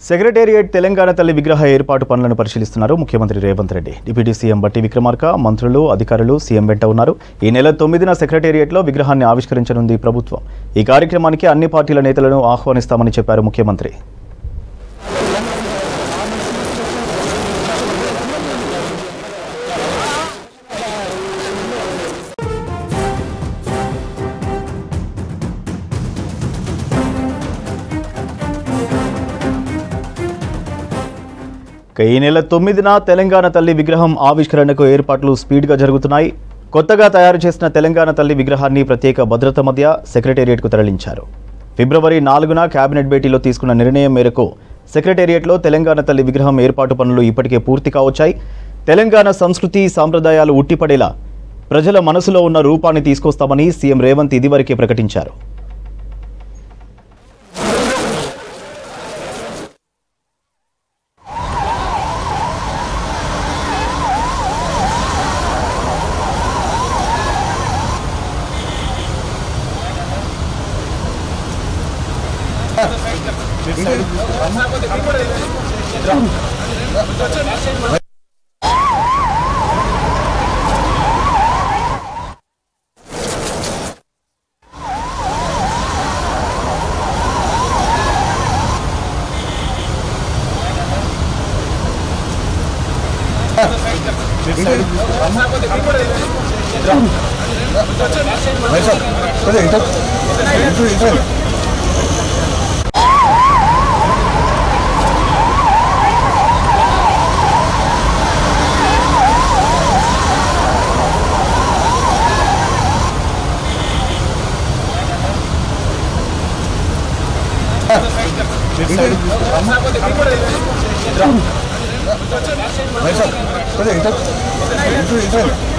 Secretariat Telangana తల్లి విగ్రహ ఏర్పాటు పనులను పరిశీలిస్తున్నారు ముఖ్యమంత్రి రేవంత్ రెడ్డి. డిప్యూటీ సీఎం బట్టి విక్రమార్క, మంత్రులు, అధికారులు సీఎం వెంట ఉన్నారు. ఈ నెల 9న సెక్రటేరియట్లో విగ్రహాన్ని ఆవిష్కరించనుంది ప్రభుత్వం. ఈ కార్యక్రమానికి అన్ని పార్టీల నేతలను ఆహ్వానిస్తామని చెప్పారు ముఖ్యమంత్రి. ఈ నెల 9న తెలంగాణ తల్లి విగ్రహం ఆవిష్కరణకు ఏర్పాట్లు స్పీడ్గా జరుగుతున్నాయి. కొత్తగా తయారు చేసిన తెలంగాణ తల్లి విగ్రహాన్ని ప్రత్యేక భద్రత మధ్య సెక్రటేరియట్కు తరలించారు. ఫిబ్రవరి 4న కేబినెట్ భేటీలో తీసుకున్న నిర్ణయం మేరకు సెక్రటేరియట్లో తెలంగాణ తల్లి విగ్రహం ఏర్పాటు పనులు ఇప్పటికే పూర్తి కావచ్చాయి. తెలంగాణ సంస్కృతి సాంప్రదాయాలు ఉట్టిపడేలా ప్రజల మనసులో ఉన్న రూపాన్ని తీసుకొస్తామని సీఎం రేవంత్ ఇదివరకే ప్రకటించారు. Vai,